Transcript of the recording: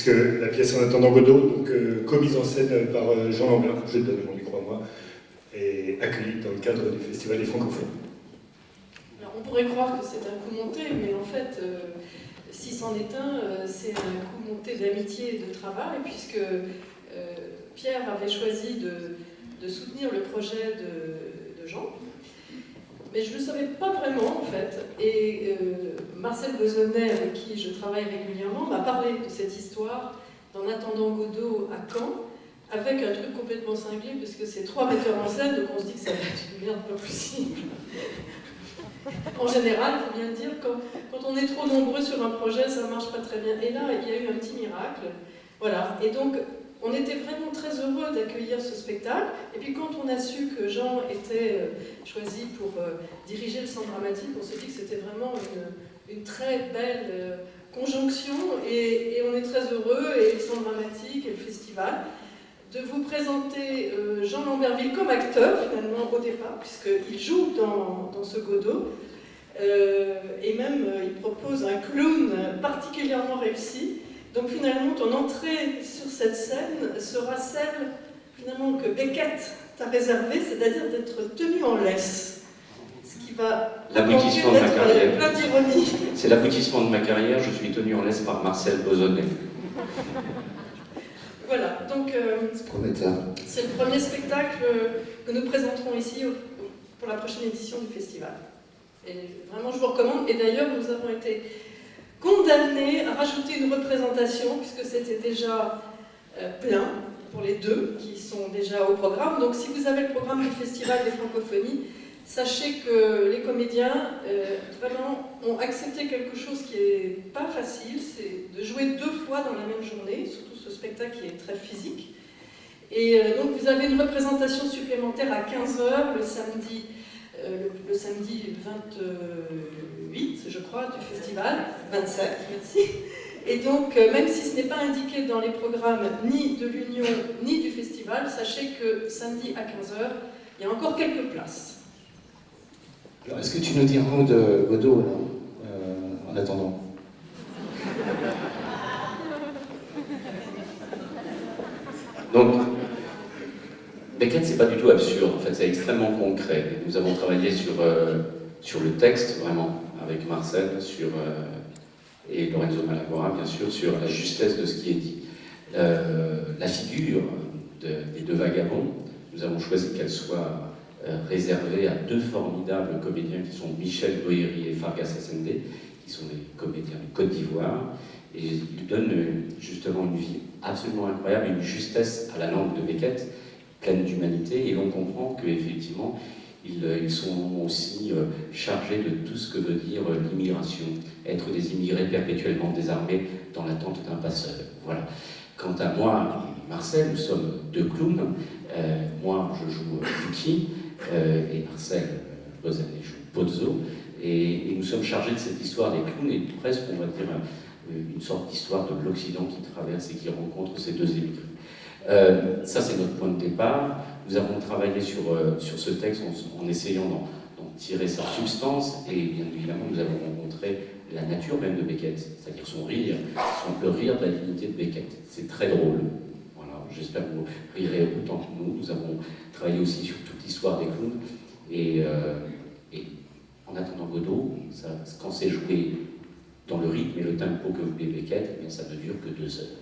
puisque la pièce En attendant Godot, donc co-mise en scène par Jean Lambert, je le donne aujourd'hui, crois-moi, et accueillie dans le cadre du Festival des Francophones. Alors, on pourrait croire que c'est un coup monté, mais en fait, si c'en est un, c'est un coup monté d'amitié et de travail, puisque Pierre avait choisi de soutenir le projet de Jean. Mais je ne le savais pas vraiment, en fait. Et Marcel Besonnet, avec qui je travaille régulièrement, m'a parlé de cette histoire d'En attendant Godot à Caen, avec un truc complètement cinglé, parce que c'est 3 metteurs en scène, donc on se dit que ça va être une merde pas possible. En général, il faut bien le dire, quand on est trop nombreux sur un projet, ça ne marche pas très bien. Et là, il y a eu un petit miracle. Voilà. Et donc, on était vraiment très heureux d'accueillir ce spectacle. Et puis quand on a su que Jean était choisi pour diriger le centre dramatique, on s'est dit que c'était vraiment une très belle conjonction. Et on est très heureux, et le centre dramatique et le festival, de vous présenter Jean Lamberville comme acteur, finalement, au départ, puisqu'il joue dans ce Godot. Et même, il propose un clown particulièrement réussi. Donc finalement, ton entrée sur cette scène sera celle finalement que Beckett t'a réservée, c'est-à-dire d'être tenu en laisse. Ce qui va l'aboutissement de ma carrière. Plein d'ironie. C'est l'aboutissement de ma carrière, je suis tenu en laisse par Marcel Besonnet. Voilà, donc c'est le premier spectacle que nous présenterons ici pour la prochaine édition du festival. Et vraiment, je vous recommande. Et d'ailleurs, nous avons été condamnés à rajouter une représentation, puisque c'était déjà plein pour les 2 qui sont déjà au programme. Donc si vous avez le programme du Festival des Francophonies, sachez que les comédiens vraiment ont accepté quelque chose qui n'est pas facile, c'est de jouer 2 fois dans la même journée, surtout ce spectacle qui est très physique. Et donc vous avez une représentation supplémentaire à 15h le samedi 28, je crois, du festival, 27, merci. Et donc, même si ce n'est pas indiqué dans les programmes ni de l'Union, ni du festival, sachez que samedi à 15h, il y a encore quelques places. Alors, est-ce que tu nous dis un mot de Godot, en attendant? Donc, Beckett, c'est pas du tout absurde, en fait, c'est extrêmement concret. Nous avons travaillé sur le texte, vraiment, avec Marcel, et Lorenzo Malagora, bien sûr, sur la justesse de ce qui est dit. La figure des 2 vagabonds, nous avons choisi qu'elle soit réservée à 2 formidables comédiens qui sont Michel Boéry et Fargas Assende, qui sont des comédiens de Côte d'Ivoire, et ils donnent justement une vie absolument incroyable, une justesse à la langue de Beckett, pleine d'humanité, et l'on comprend qu'effectivement, ils sont aussi chargés de tout ce que veut dire l'immigration, être des immigrés perpétuellement désarmés dans l'attente d'un passeur. Voilà. Quant à moi et Marcel, nous sommes 2 clowns. Moi, je joue Yuki, et Marcel Besonnet joue Pozzo, et nous sommes chargés de cette histoire des clowns, et presque, on va dire, une sorte d'histoire de l'Occident qui traverse et qui rencontre ces 2 immigrés. Ça, c'est notre point de départ. Nous avons travaillé sur ce texte en essayant d'en tirer sa substance, et bien évidemment, nous avons rencontré la nature même de Beckett, c'est-à-dire son rire, le rire de la dignité de Beckett. C'est très drôle. Voilà, j'espère que vous rirez autant que nous. Nous avons travaillé aussi sur toute l'histoire des clowns, et En attendant Godot, quand c'est joué dans le rythme et le tempo que voulait Beckett, eh bien, ça ne dure que 2 heures.